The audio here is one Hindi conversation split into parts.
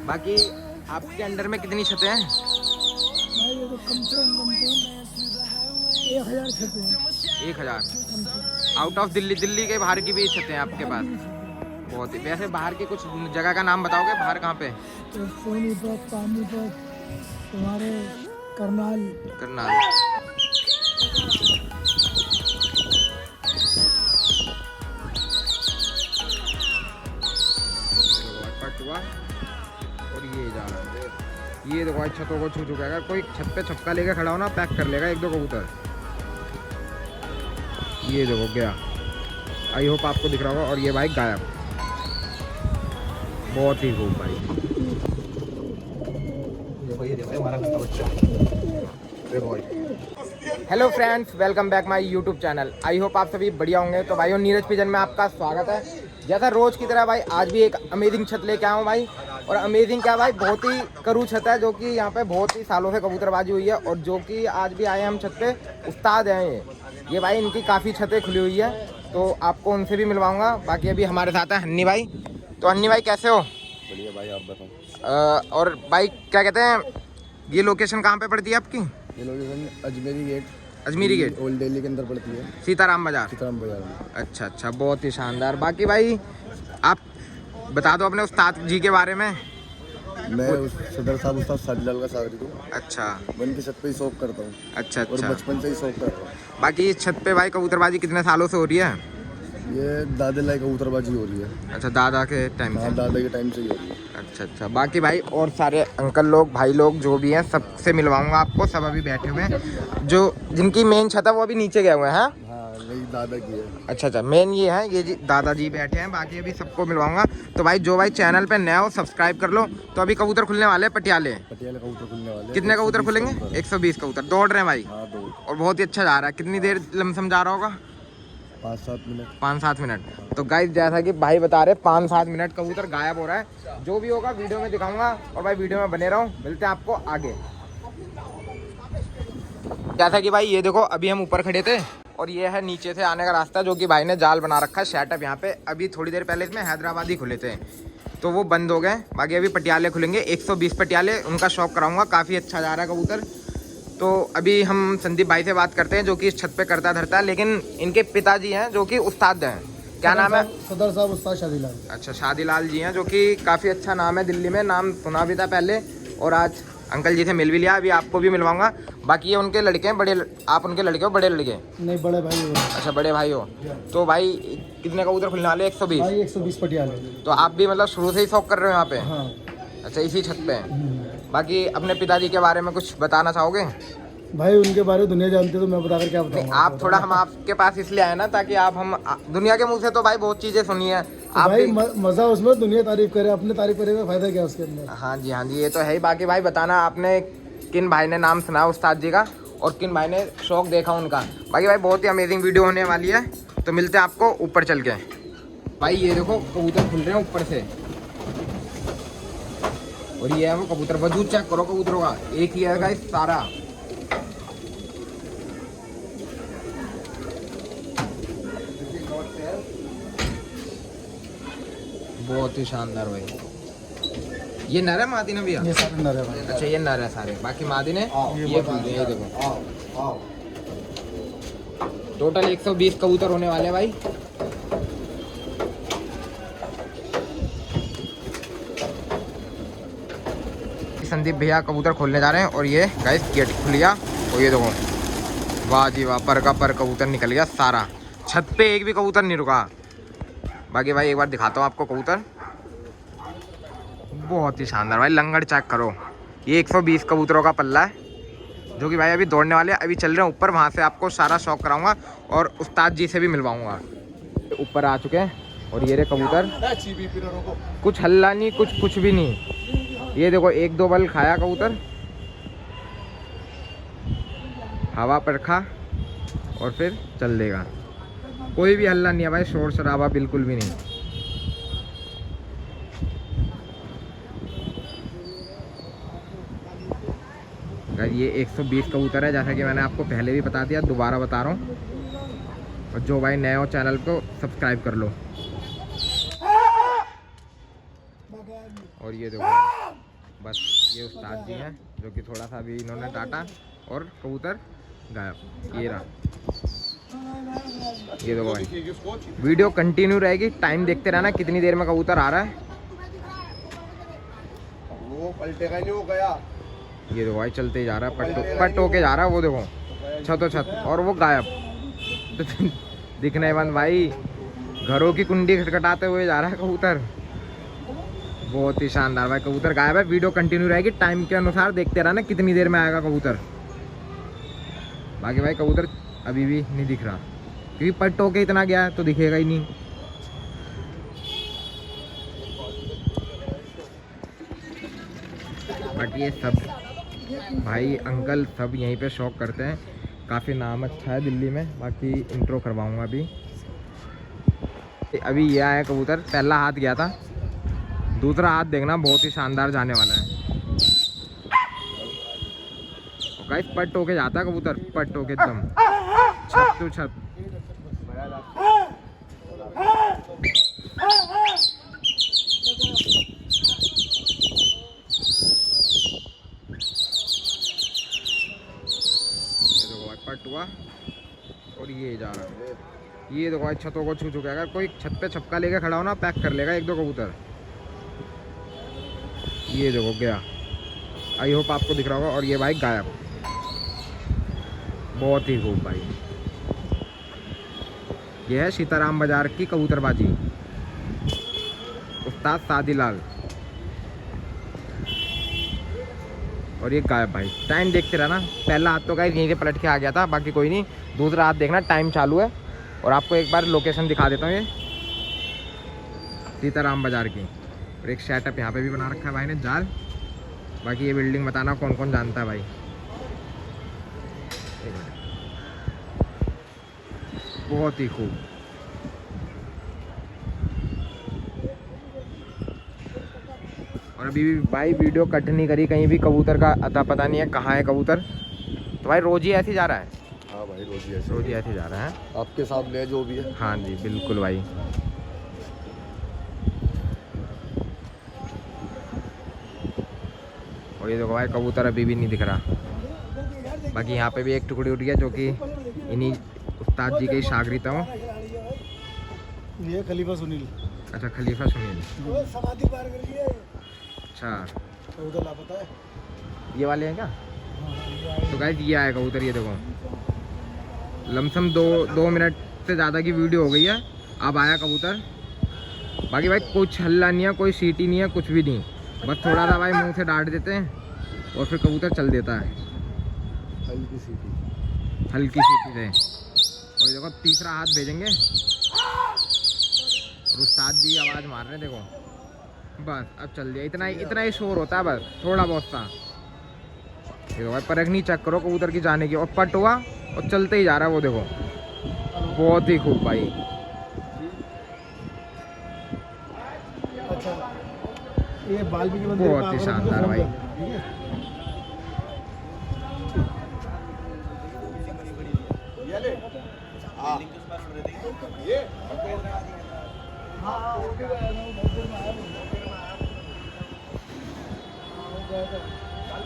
बाकी आपके अंडर में कितनी छतें हैं? भाई ये तो कम से कम 1000 छतें हैं। 1000 आउट ऑफ दिल्ली? दिल्ली के बाहर की भी छतें हैं आपके पास? बहुत ही। वैसे बाहर की कुछ जगह का नाम बताओगे, बाहर कहाँ पे? तो सोनीपत, पानीपत, तुम्हारे करनाल। करनाल। पटुआ और ये जा रहा है, ये देखो भाई छतों को छू चुका है। अगर कोई छत पे छक्का लेके खड़ा हो ना, पैक कर लेगा 1-2 कबूतर। ये देखो गया, आई होप आपको दिख रहा होगा। और ये भाई गायब। बहुत ही खूब भाई। Hello friends, welcome back my YouTube channel. I hope आप सभी बढ़िया होंगे। तो भाइयों, नीरज पिजन में आपका स्वागत है। जैसा रोज की तरह भाई आज भी एक अमेजिंग छत लेके आया हूँ भाई। और अमेजिंग क्या भाई, बहुत ही करू छत है, जो कि यहाँ पे बहुत ही सालों से कबूतरबाजी हुई है। और जो कि आज भी आए हम छत पे, उस्ताद हैं ये भाई। इनकी काफ़ी छतें खुली हुई है, तो आपको उनसे भी मिलवाऊंगा। बाकी अभी हमारे साथ है हन्नी भाई। तो हन्नी भाई कैसे हो? बढ़िया भाई, आप बताओ। और भाई क्या कहते हैं, ये लोकेशन कहाँ पे पड़ती है आपकी? ये location Ajmeri gate, Ajmeri gate, old Delhi के अंदर पड़ती है, सीताराम बाजार। सीताराम बाजार में। अच्छा अच्छा, बहुत ही शानदार। बाकी भाई आप बता दो अपने उस्ताद जी के बारे में। मैं उस सदर साहब उस्ताद साजिलाल का सागरित हूँ। अच्छा। मैं इनकी छत पे ही शौक करता हूँ। अच्छा और अच्छा। बचपन से ही शौक कर रहा हूँ। बाकी इस छत पे भाई कबूतरबाजी कितने सालों से हो रही है? ये दादा लाई कबूतरबाजी हो रही है। अच्छा, दादा के टाइम हाँ, से? दादा के टाइम से ही हो रही है। अच्छा अच्छा। बाकी भाई और सारे अंकल लोग, भाई लोग जो भी हैं, सबसे मिलवाऊंगा आपको। सब अभी बैठे हुए हैं। जो जिनकी मेन छत है वो अभी नीचे गए हुए हैं। हाँ, मेरी दादा की है। अच्छा अच्छा, मेन ये है, ये जी दादाजी बैठे हैं। बाकी अभी सबको मिलवाऊंगा। तो भाई जो भाई चैनल पे नया हो, सब्सक्राइब कर लो। तो अभी कबूतर खुलने वाले हैं पटियाले। पटियाला कबूतर खुलने वाले। कितने कबूतर खुलेंगे? 120 कबूतर दौड़ रहे हैं भाई। हाँ, 2 और बहुत ही अच्छा जा रहा है। कितनी देर लमसम जा रहा होगा? 5-7 मिनट। 5-7 मिनट। तो गाइस जैसा कि भाई बता रहे, 5-7 मिनट कबूतर गायब हो रहा है। जो भी होगा वीडियो में दिखाऊंगा। और भाई वीडियो में बने रहो, मिलते हैं आपको आगे। जैसा कि भाई ये देखो, अभी हम ऊपर खड़े थे और ये है नीचे से आने का रास्ता, जो कि भाई ने जाल बना रखा है, सेटअप यहाँ पे। अभी थोड़ी देर पहले इसमें हैदराबादी खुले थे, तो वो बंद हो गए। बाकी अभी पटियाले खुलेंगे, 120 पटियाले। उनका शौक कराऊंगा, काफ़ी अच्छा जा रहा है कबूतर। तो अभी हम संदीप भाई से बात करते हैं, जो कि इस छत पे करता धरता है, लेकिन इनके पिताजी हैं जो कि उस्ताद हैं। क्या नाम है? सदर साहब उस्ताद शादीलाल। अच्छा, शादीलाल जी हैं, जो कि काफ़ी अच्छा नाम है दिल्ली में, नाम सुना भी था पहले। और आज अंकल जी से मिल भी लिया, अभी आपको भी मिलवाऊंगा। बाकी ये उनके लड़के हैं, बड़े। आप उनके लड़के हो? बड़े लड़के? नहीं, बड़े भाई हो। अच्छा, बड़े भाई हो। तो भाई कितने कबूतर खुलने वाले? 120? भाई 120 पटियाले। तो आप भी मतलब शुरू से ही शौक कर रहे हो यहाँ पे? हाँ। अच्छा, इसी छत पे? बाकी अपने पिताजी के बारे में कुछ बताना चाहोगे? भाई उनके बारे में दुनिया जानती है, तो मैं बताकर क्या बताऊं? आप थोड़ा, हम आपके पास इसलिए आए ना, ताकि आप हम दुनिया के मुंह से तो भाई बहुत चीजें सुनी है तो आप भाई भी। मजा उसमें, दुनिया तारीफ करे, अपने तारीफ करे में फायदा क्या उसके अंदर? हाँ जी, हाँ जी, ये तो है ही। बाकी भाई बताना, आपने किन भाई ने नाम सुना उस्ताद जी का, और किन भाई ने शौक देखा उनका। बाकी भाई बहुत ही अमेजिंग वीडियो होने वाली है। तो मिलते हैं आपको ऊपर चल के। भाई ये देखो कबूतर खुल रहे हैं ऊपर से। और ये है वो कबूतर, वजूद चेक करो कबूतरों का। एक ही है गाइस सारा। बहुत ही शानदार भाई। ये नर है मादी ने भैया? ये सारे नर है भाई। अच्छा, ये नर है सारे, बाकी मादी ने ये खुल गए। ये देखो, टोटल 120 कबूतर होने वाले हैं भाई। संदीप भैया कबूतर खोलने जा रहे हैं। और ये गाइस गेट खुल गया। और ये देखो, वाह जी वाह, पर का पर कबूतर निकल गया सारा। छत पे एक भी कबूतर नहीं रुका। बाकी भाई एक बार दिखाता हूँ आपको कबूतर, बहुत ही शानदार भाई। लंगड़ चेक करो। ये 120 कबूतरों का पल्ला है, जो कि भाई अभी दौड़ने वाले हैं। अभी चल रहे हैं ऊपर, वहाँ से आपको सारा शौक कराऊंगा और उस्ताद जी से भी मिलवाऊंगा। ऊपर आ चुके हैं और ये रे कबूतर, कुछ हल्ला नहीं, कुछ भी नहीं। ये देखो 1-2 बल खाया कबूतर, हवा पर खा और फिर चल देगा। कोई भी हल्ला नहीं है भाई, शोर शराबा बिल्कुल भी नहीं। ये 120 कबूतर है, जैसा कि मैंने आपको पहले भी बता दिया, दोबारा बता रहा हूँ। और जो भाई नए हो चैनल को सब्सक्राइब कर लो। और ये देखो बस ये उस्ताद जी हैं जो कि थोड़ा सा अभी इन्होंने डांटा और कबूतर गायब। ये रहा, ये देखो भाई। वीडियो कंटिन्यू रहेगी, टाइम देखते रहना कितनी देर में कबूतर आ रहा है। वो पलटेगा नहीं, वो गया। ये देखो भाई चलते ही जा रहा है, पट होके जा रहा है वो देखो, छतों छत, और वो गायब। दिखने बंद भाई, घरों की कुंडी खटखटाते हुए जा रहा है कबूतर। बहुत ही शानदार भाई, कबूतर गायब है। वीडियो कंटिन्यू रहेगी, टाइम के अनुसार देखते रहना कितनी देर में आएगा कबूतर। बाकी भाई कबूतर अभी भी नहीं दिख रहा, क्योंकि पट होके इतना गया तो दिखेगा ही नहीं। बट ये सब भाई अंकल सब यहीं पे शौक करते हैं, काफ़ी नाम अच्छा है दिल्ली में। बाकी इंट्रो करवाऊंगा अभी ये आया कबूतर, पहला हाथ गया था, दूसरा हाथ देखना बहुत ही शानदार जाने वाला है। गाइस पट होके जाता है कबूतर, पट होके एकदम छत टू छत। ये देखो भाई पट हुआ और ये जा रहा है। ये देखो भाई छतों को छू चुका है। अगर कोई छत पे छपका लेके खड़ा हो ना, पैक कर लेगा एक दो कबूतर। ये देखो गया, आई होप आपको दिख रहा होगा। और ये भाई गायब। बहुत ही खूब भाई। ये है सीताराम बाजार की कबूतरबाजी, उस्ताद सादीलाल। और ये गायब भाई, टाइम देखते रहना। पहला हाथ तो गाइस यहीं से पलट के आ गया था, बाकी कोई नहीं। दूसरा हाथ देखना, टाइम चालू है। और आपको एक बार लोकेशन दिखा देता हूँ, ये सीताराम बाजार की। और एक सेटअप यहाँ पे भी बना रखा है भाई ने, जाल। बाकी ये बिल्डिंग बताना कौन कौन जानता है भाई। बहुत ही खूब। और अभी भी भाई वीडियो कट नहीं करी, कहीं भी कबूतर का अता पता नहीं है कहाँ है कबूतर। तो भाई रोज ही ऐसे ही जा रहा है। हाँ भाई रोज ही ऐसे जा रहा है आपके साथ ले जो भी है। हाँ जी बिल्कुल भाई। और ये देखो भाई कबूतर अभी भी नहीं दिख रहा। बाकी यहाँ पे भी एक टुकड़ी उठ गया, जो कि इन्हीं उस्ताद जी के शागिर्द हूँ। ये खलीफा सुनील। अच्छा खलीफा सुनील। समाधि पार कर गई है। अच्छा तो उधर लापता है। ये वाले हैं क्या? तो गाइस ये आया कबूतर, ये देखो लमसम दो मिनट से ज़्यादा की वीडियो हो गई है, अब आया कबूतर। बाकी भाई कुछ हल्ला नहीं है, कोई सीटी नहीं है, कुछ भी नहीं। बस थोड़ा सा भाई मुंह से डांट देते हैं और फिर कबूतर चल देता है हल्की सीटी से। और देखो तीसरा हाथ भेजेंगे और उस्ताद जी आवाज़ मार रहे हैं, देखो बस अब चल दिया। इतना ही शोर होता है, बस थोड़ा बहुत सा। देखो भाई परख नहीं चेक करो कबूतर की जाने की। और पट हुआ और चलते ही जा रहा है वो, देखो बहुत ही खूब भाई। अच्छा ये बाल्मीकि मंदिर बहुत ही शानदार भाई।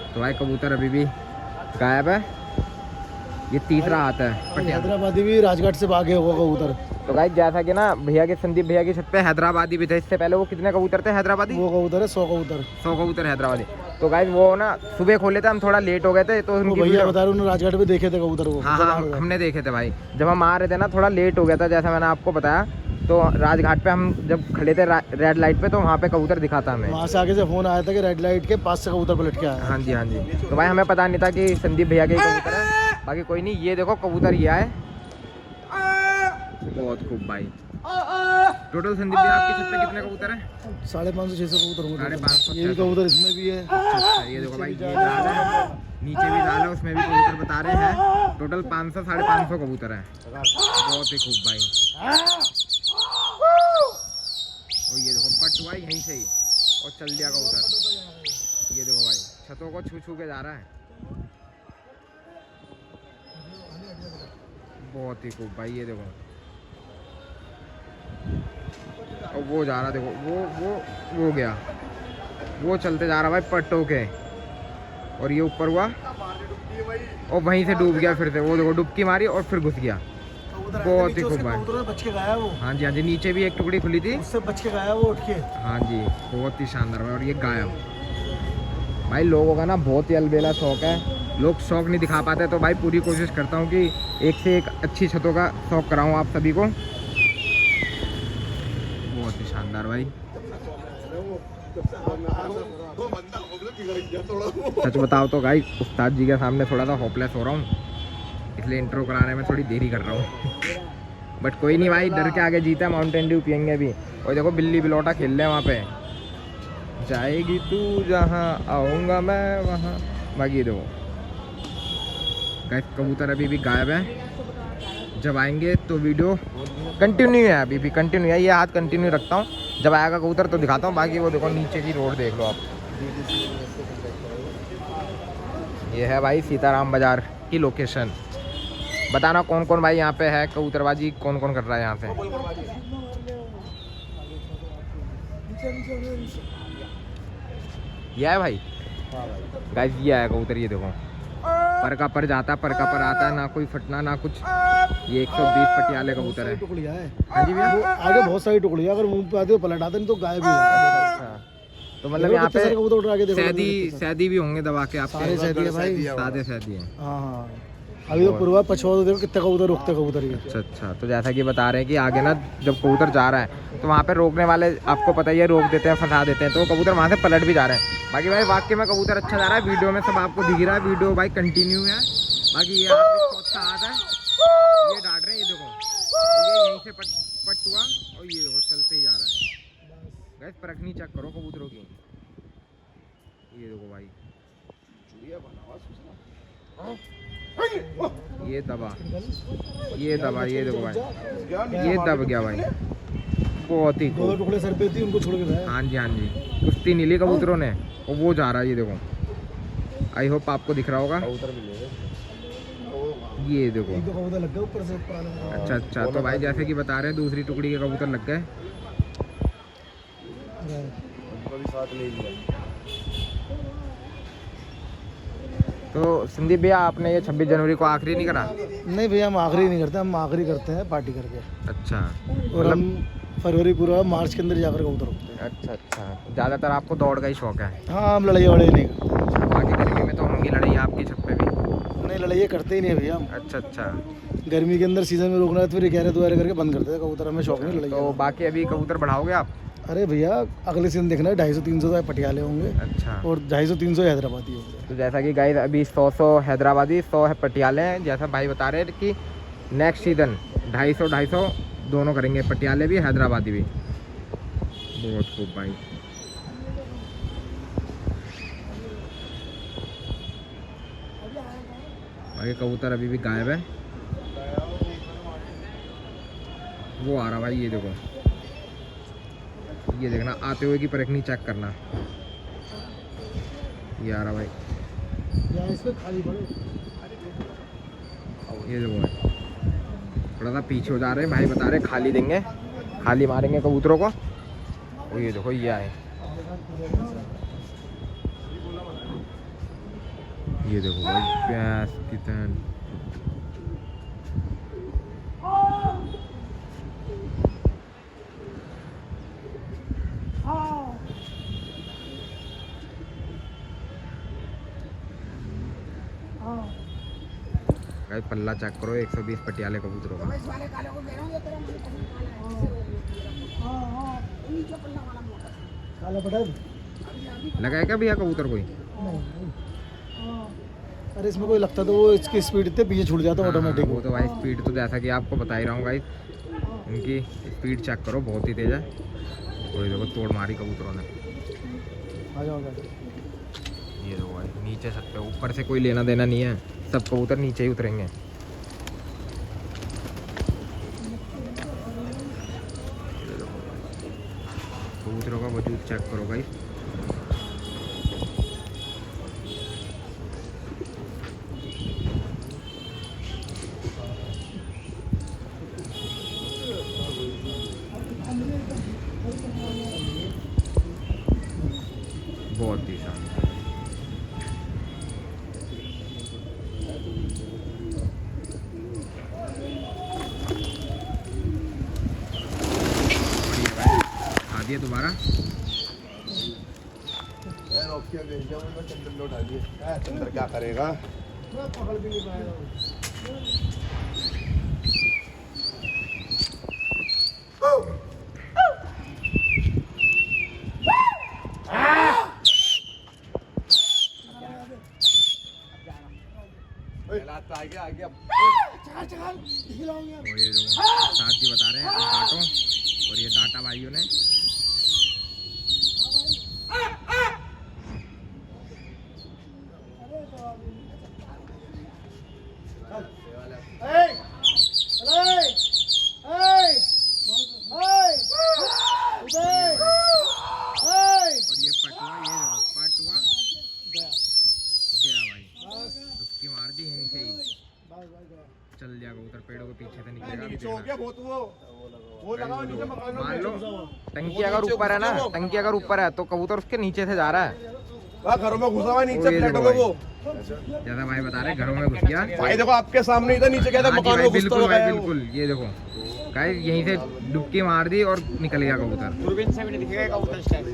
तो भाई कबूतर अभी भी गायब है। ये तीसरा हाथ है। हैदराबादी भी राजघाट से भागे होगा कबूतर। तो गाइस जैसा कि ना भैया के संदीप भैया की छत पे हैदराबादी भी थे। इससे पहले वो कितने कबूतर थे हैदराबादी? वो कबूतर है 100 कबूतर। 100 कबूतर हैदराबादी। तो गाइस वो ना सुबह खोले थे, हम थोड़ा लेट हो गए थे, तो उनकी भैया बता रहे उन्होंने राजघाट पे देखे थे कबूतर को। हाँ हमने देखे थे भाई। जब हम आ रहे थे ना थोड़ा लेट हो गया था, जैसा मैंने आपको बताया। तो राजघाट पे हम जब खड़े थे रेड लाइट पे, तो वहाँ पे कबूतर दिखा था हमें। वहाँ से आगे से फोन आया था कि रेड लाइट के पास से कबूतर पलट के आया। हाँ जी। तो भाई हमें पता नहीं था कि संदीप भैया के कबूतर है। बाकी कोई नहीं, ये देखो कबूतर ये आए, बहुत खूब भाई। टोटल संदीप भैया आपकी छत पे कितने कबूतर हैं? 550-600 कबूतर होंगे। 550 ये भी कबूतर इसमें भी है। अच्छा ये देखो भाई, ये जाल है, नीचे भी जाल है, उसमें भी कबूतर बता रहे हैं। टोटल 500-550 कबूतर हैं। बहुत ही खूब भाई। और ये देखो पट हुआ यहीं से ही और चल दिया कबूतर। ये देखो भाई छतों को छू के जा रहा है। बहुत ही खूब भाई। ये देखो और वो जा रहा, देखो वो गया। वो चलते जा रहा भाई पट्टों के, और ये ऊपर हुआ और वहीं से डूब गया फिर से। वो देखो डुबकी मारी और फिर घुस गया। बहुत ही खूब भाई। बच के गया वो। हाँ जी नीचे भी एक टुकड़ी खुली थी, उससे बच के गया वो उठ के। हाँ जी बहुत ही शानदार भाई। और ये गायब भाई। लोगों का ना बहुत ही अलबेला शौक है, लोग शौक नहीं दिखा पाते, तो भाई पूरी कोशिश करता हूँ कि एक से एक अच्छी छतों का शौक कराऊँ आप सभी को। बहुत ही शानदार भाई। सच बताओ तो भाई उस्ताद जी के सामने थोड़ा सा होपलेस हो रहा हूँ, इसलिए इंट्रो कराने में थोड़ी देरी कर रहा हूँ। बट कोई नहीं भाई, डर के आगे जीता। माउंटेन ड्यू पियेंगे अभी। और देखो बिल्ली बिलौटा खेल रहे हैं वहाँ पे। जाएगी तू जहाँ आऊँगा मैं वहाँ। बाकी देखो गाइस कबूतर अभी भी गायब है, जब आएंगे तो वीडियो कंटिन्यू है, अभी भी कंटिन्यू है। ये हाथ कंटिन्यू रखता हूँ, जब आएगा कबूतर तो दिखाता हूँ। बाकी वो देखो नीचे की रोड देख लो आप, ये है भाई सीताराम बाजार की लोकेशन। बताना कौन कौन भाई यहाँ पे है कबूतरबाजी, कौन कौन कर रहा है यहाँ पे। ये है भाई गाइस, ये है कबूतर। ये देखो पर का पर जाता है, पर का पर आता है, ना कोई फटना ना कुछ। ये 120 पटियाले कबूतर है। टुकड़िया है। हाँ जी भैया, आगे बहुत सारी टुकड़िया, अगर मुंह पे आते तो पलट आते, नहीं तो गायब भी हो जाता। अच्छा तो मतलब यहाँ पे कबूतर आगे देखो, सैदी भी होंगे दबा के आपके। सारे सैदी है भाई, सादे सैदी है। हाँ हाँ। अभी तो पूर्वा पछुआ तो देखो कितने कबूतर रुकते कबूतर ये। अच्छा अच्छा, तो जैसा कि बता रहे हैं कि आगे ना जब कबूतर जा रहा है तो वहाँ पे रोकने वाले आपको पता ही है, रोक देते हैं, फंसा देते हैं, तो कबूतर वहाँ से पलट भी जा रहे हैं। बाकी भाई वाकई में कबूतर अच्छा जा रहा है, वीडियो में सब आपको दिख रहा है, वीडियो भाई कंटिन्यू है। बाकी ये अच्छा हाथ है, ये डांट रहे हैं, ये देखो ये यहीं से पट हुआ और ये देखो चलते ही जा रहा है। गैस परखनी चेक करो कबूतरों की, ये देखो भाई ये दबा, ये दबा, ये देखो भाई ये दब गया भाई। बहुत ही दो टुकड़े सर पे थी, उनको छोड़ के गया। हाँ जी हाँ जी, कुश्ती नीली कबूतरों ने, और वो जा रहा है, ये देखो। आई होप आपको दिख रहा होगा, ये देखो। एक दो कबूतर लग गए ऊपर से पुराने। अच्छा अच्छा, तो भाई जैसे कि बता रहे हैं दूसरी टुकड़ी के कबूतर लग गए। तो संदीप भैया आपने ये 26 जनवरी को आखिरी नहीं करा? नहीं भैया, हम आखिरी नहीं करते, हम आखिरी करते हैं पार्टी करके। अच्छा, और हम फरवरी पूरा मार्च के अंदर जाकर कबूतर रोकते हैं। अच्छा अच्छा, ज़्यादातर आपको दौड़ का ही शौक है? हाँ, हम लड़ाई वड़ाई नहीं करते। बाकी गर्मी में तो होंगी लड़ाई आपकी छत पे भी? नहीं, लड़ाई करते ही नहीं भैया हम। अच्छा अच्छा, गर्मी के अंदर सीजन में रोकना है तो फिर 11 द्वारे करके बंद करते हैं कबूतर, हमें शौक नहीं लड़ाई। तो बाकी अभी कबूतर बढ़ाओगे आप? अरे भैया अगले सीजन देखना है, 250-300 पटियाले होंगे। अच्छा, और 250-300 हैदराबादी होंगे। तो जैसा कि गाइस अभी 100 हैदराबादी, 100 है पटियाले हैं। जैसा भाई बता रहे हैं कि नेक्स्ट सीजन 250 दोनों करेंगे, पटियाले भी हैदराबादी भी। बहुत खूब भाई। भाई कबूतर अभी भी गायब है, वो आ रहा भाई, ये देखो, ये देखना आते हुए की परखनी चेक करना, ये आ रहा भाई, ये देखो भाई थोड़ा सा पीछे हो जा रहे हैं भाई, बता रहे खाली देंगे, खाली मारेंगे कबूतरों को। और ये देखो ये आए, ये देखो भाई प्यास कितना। भाई पल्ला चेक करो 120 पटियाले कबूतरों का। लगा है क्या भैया कबूतर कोई? अरे इसमें कोई लगता तो वो इसकी स्पीड इतने पीछे छूट जाता ऑटोमेटिक। वो तो भाई स्पीड तो जैसा कि आपको बता ही रहा हूँ भाई, इनकी स्पीड चेक करो बहुत ही तेज है। कोई देखो तोड़ मारी कबूतरों ने। आ जाओगे, ये देखो भाई नीचे सकते, ऊपर से कोई लेना देना नहीं है, सब कबूतर नीचे ही उतरेंगे। कबूतरों का वजूद चेक करो भाई। ये दोबारा। चंद्र क्या करेगा? पकड़ भी नहीं पाएगा। आगे और ये देखो उस्ताद जी बता रहे हैं डांटो, और ये डांटा भाइयों ने। और ये पटुआ, ये देखो पटुआ गया भाई, डुबकी मार दी यहीं से ही, चल जाएगा कबूतर, पेड़ों के पीछे से निकलेगा। अभी देखना। मान लो टंकी अगर ऊपर है ना, टंकी अगर ऊपर है तो कबूतर उसके नीचे से जा रहा है। घरों में घुसा हुआ नीचे प्लेटों में वो। ज्यादा भाई बता रहे घरों में घुस गया भाई देखो आपके सामने इधर नीचे क्या था, हाँ जी मकान भाई, में घुसता बिल्कुल हुआ भाई है वो। बिल्कुल। ये देखो गाइस यहीं से डुबकी मार दी और निकल गया कबूतर। दूरबीन से भी नहीं दिखेगा कबूतर इस टाइम।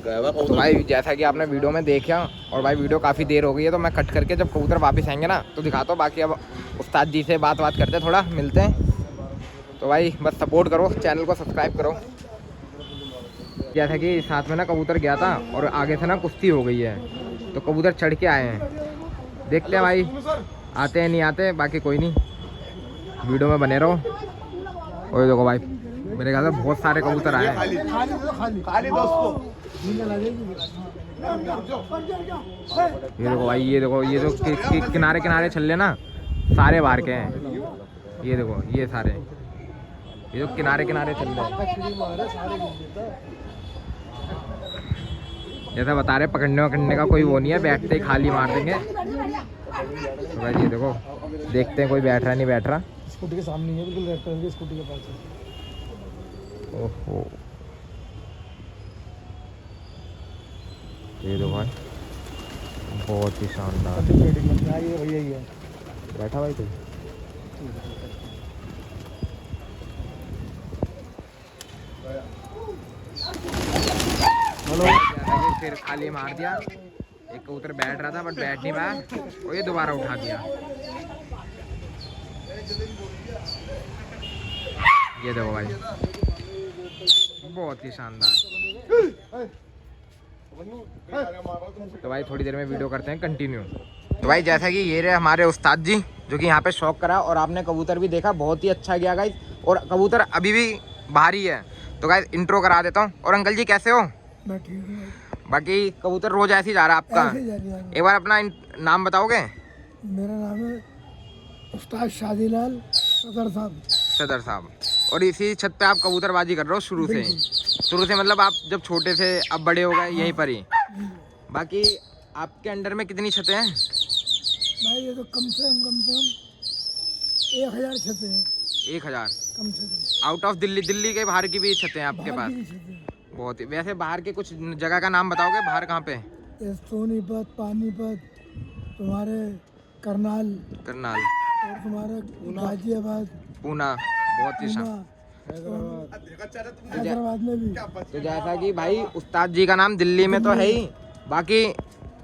तो भाई जैसा कि आपने वीडियो में देखा, और भाई वीडियो काफ़ी देर हो गई है तो मैं कट करके जब कबूतर वापस आएंगे ना तो दिखाता हूँ। बाकी अब उस्ताद जी से बात करते हैं, थोड़ा मिलते हैं। तो भाई बस सपोर्ट करो, चैनल को सब्सक्राइब करो। जैसा कि साथ में ना कबूतर गया था और आगे से ना कुश्ती हो गई है, तो कबूतर चढ़ के आए हैं। देखते हैं भाई आते हैं नहीं आते, बाकी कोई नहीं, वीडियो में बने रहो। और देखो भाई मेरे ख्याल से बहुत सारे कबूतर आए हैं। खाली दोस्तों ये देखो भाई, ये देखो, ये जो किनारे किनारे छल्ले ना सारे बाहर के हैं। ये देखो ये सारे, ये जो किनारे किनारे चल रहे हैं। जैसा बता रहे पकड़ने वकड़ने का कोई वो नहीं है, बैठते ही खाली मार देंगे। तो भाई ये देखो देखते हैं कोई बैठ रहा नहीं बैठ रहा। स्कूटी के सामने है, बिल्कुल रेड कलर की स्कूटी के पास है। ओहो ये देखो भाई बहुत ही शानदार ये भैया ही है बैठा भाई कोई। फिर खाली मार दिया, एक कबूतर बैठ रहा था बट बैठ नहीं पाया और ये दोबारा उठा दिया। ये देखो भाई बहुत ही शानदार। तो भाई थोड़ी देर में वीडियो करते हैं कंटिन्यू। तो भाई जैसा कि ये रहे हमारे उस्ताद जी जो कि यहाँ पे शौक करा, और आपने कबूतर भी देखा बहुत ही अच्छा गया गाइस, और कबूतर अभी भी भारी है। तो गाइस इंट्रो करा देता हूँ। और अंकल जी कैसे हो? मैं ठीक हूँ। बाकी कबूतर रोज ऐसे ही जा रहा है आपका? ऐसे जा रही है। एक बार अपना नाम बताओगे? मेरा नाम है उस्ताद शादीलाल सदर साहब। सदर साहब। और इसी छत पे आप कबूतरबाजी कर रहे हो शुरू से? शुरू से मतलब आप जब छोटे थे अब बड़े हो गए यहीं पर ही? बाकी आपके अंडर में कितनी छतें हैं? भाई ये तो कम से कम 1000 छतें हैं। 1000 कम से कम। Out of Delhi? दिल्ली के बाहर की भी छतें हैं आपके बाहर पास? की छतें हैं। बहुत ही। वैसे बाहर के कुछ जगह का नाम बताओगे? बाहर कहाँ पे? ये सोनीपत, पानीपत, तुम्हारे करनाल करनाल और तुम्हारे गाजियाबाद, पूना, बहुत ही शान। हैदराबाद में भी। तो जैसा कि भाई उस्ताद जी का नाम दिल्ली में तो है ही, बाकी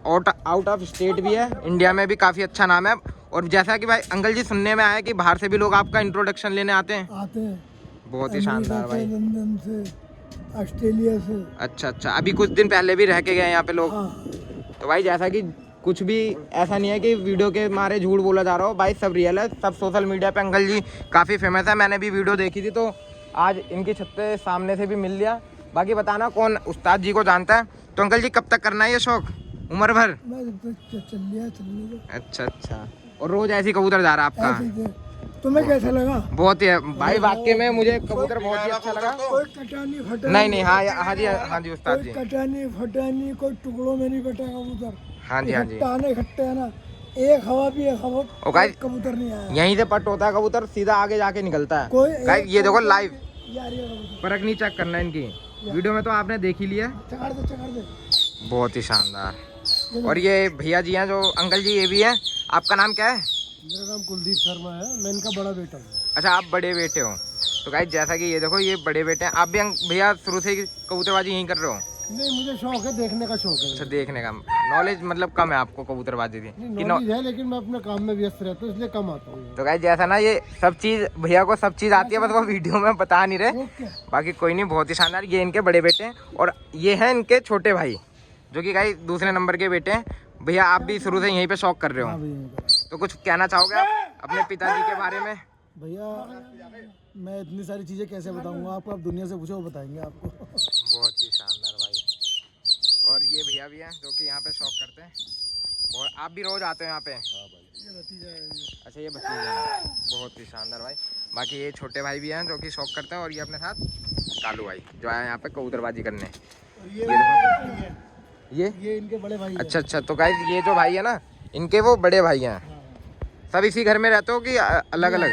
आउट ऑफ स्टेट भी है, इंडिया में भी काफ़ी अच्छा नाम है। और जैसा कि भाई अंकल जी सुनने में आया कि बाहर से भी लोग आपका इंट्रोडक्शन लेने आते हैं? आते हैं। बहुत ही शानदार अमेरिका से, भाई। लंदन से, ऑस्ट्रेलिया से। अच्छा अच्छा, अभी कुछ दिन पहले भी रह के गए यहाँ पे लोग? हाँ। तो भाई जैसा कि कुछ भी ऐसा नहीं है कि वीडियो के मारे झूठ बोला जा रहा हो भाई, सब रियल है, सब सोशल मीडिया पे अंकल जी काफ़ी फेमस है। मैंने भी वीडियो देखी थी तो आज इनकी छत पे सामने से भी मिल लिया। बाकी बताना कौन उस्ताद जी को जानता है। तो अंकल जी कब तक करना है ये शौक? उम्र भर? मैं जब तक चल लिया चलने दो। अच्छा अच्छा। और रोज ऐसी कबूतर जा रहा है आपका? ऐसे ही थे। तुम्हें कैसा लगा? बहुत ही भाई, वाकई में मुझे कबूतर बहुत ही अच्छा लगा। कोई कटानी फटानी? नहीं नहीं, हाँ हाँ जी, हाँ जी उस्ताद कोई जी। कटानी फटानी, कोई टुकड़ों में नहीं बटा कबूतर। हाँ जी हाँ जी। इकट्ठा है ना, एक हवा भी एक हवा ओ गाइस, कबूतर नहीं आया। यहीं से पट होता है कबूतर, सीधा आगे जाके निकलता है। कोई गाइस ये देखो लाइव, यार ये कबूतर फर्क नहीं चेक करना इनकी। वीडियो में तो आपने देख ही लिया। चढ़ दे चढ़ दे। बहुत ही शानदार। और ये भैया जी हैं जो अंकल जी, ये भी हैं। आपका नाम क्या है? मेरा नाम कुलदीप शर्मा है, मैं इनका बड़ा बेटा हूँ। अच्छा, आप बड़े बेटे हो। तो गाइस जैसा कि ये देखो, ये बड़े बेटे हैं। आप भी भैया शुरू से ही कबूतरबाजी यहीं कर रहे हो? नहीं, मुझे शौक है, देखने का शौक है। अच्छा, देखने का नॉलेज मतलब कम है आपको कबूतरबाजी की? नहीं, नॉलेज है, लेकिन मैं अपने काम में व्यस्त रहता हूँ, इसलिए कम आता हूँ। तो गाइस जैसा ना, ये सब चीज़ भैया को सब चीज़ आती है, बस वो वीडियो में बता नहीं रहे। ओके। बाकी कोई नहीं, बहुत ही शानदार। ये इनके बड़े बेटे हैं और ये हैं इनके छोटे भाई, जो कि गाइस दूसरे नंबर के बेटे हैं। भैया आप भी शुरू से यहीं पे शौक कर रहे हाँ हो, भैया। तो कुछ कहना चाहोगे आप अपने पिताजी के बारे में? भैया मैं इतनी सारी चीज़ें कैसे बताऊंगा आपको, आप दुनिया से पूछो, वो बताएंगे आपको। बहुत ही शानदार भाई। और ये भैया भी हैं जो कि यहाँ पे शौक करते हैं। और आप भी रोज आते हो यहाँ पे? ये भतीजा है ये। अच्छा, ये भतीजा है। बहुत ही शानदार भाई। बाकी ये छोटे भाई भी हैं जो कि शौक करते हैं, और ये अपने साथ कालू भाई जो आए यहाँ पे कबूतरबाजी करने। और ये इनके बड़े भाई हैं। अच्छा अच्छा, तो गाइस ये जो भाई है ना, इनके वो बड़े भाई हैं। सब इसी घर में रहते हो कि अलग अलग?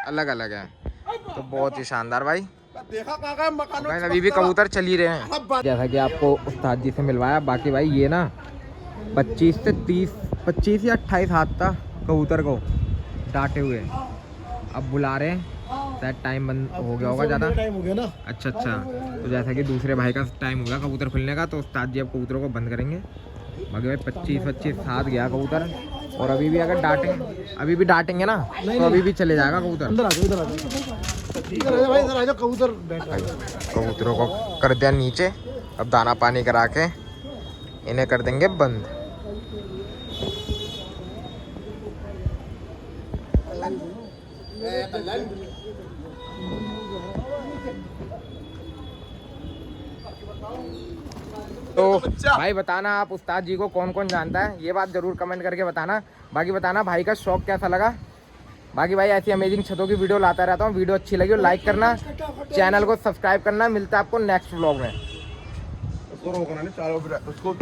अलग अलग है। तो बहुत ही शानदार भाई। भाई अभी भी कबूतर चल ही रहे हैं। जैसा कि आपको उस्ताद जी से मिलवाया, बाकी भाई ये ना 25 से 30, 25 या 28 हाथ था कबूतर को डांटे हुए। अब बुला रहे हैं, शायद टाइम बंद हो गया होगा ज़्यादा। टाइम हो गया ना। अच्छा अच्छा, तो जैसा कि दूसरे भाई का टाइम हो गया कबूतर खुलने का, तो उस्ताद जी अब कबूतरों को बंद करेंगे। बाकी भाई 25 हाथ गया कबूतर, और अभी भी अगर डांटेंगे ना, तो अभी भी चले जाएगा कबूतर। अंदर आ जाओ, इधर आ जाओ, इधर आ जाओ भाई, इधर आ जाओ, कबूतर बैठा है। कबूतरों को कर दिया नीचे। अब दाना पानी करा के इन्हें कर देंगे बंद। तो भाई बताना आप उस्ताद जी को कौन कौन जानता है, ये बात जरूर कमेंट करके बताना। बाकी बताना भाई का शौक कैसा लगा। बाकी भाई ऐसी अमेजिंग छतों की वीडियो लाता रहता हूँ। वीडियो अच्छी लगी हो लाइक करना, चैनल को सब्सक्राइब करना। मिलता है आपको नेक्स्ट व्लॉग में। उसको रोकना नहीं, चारों उसको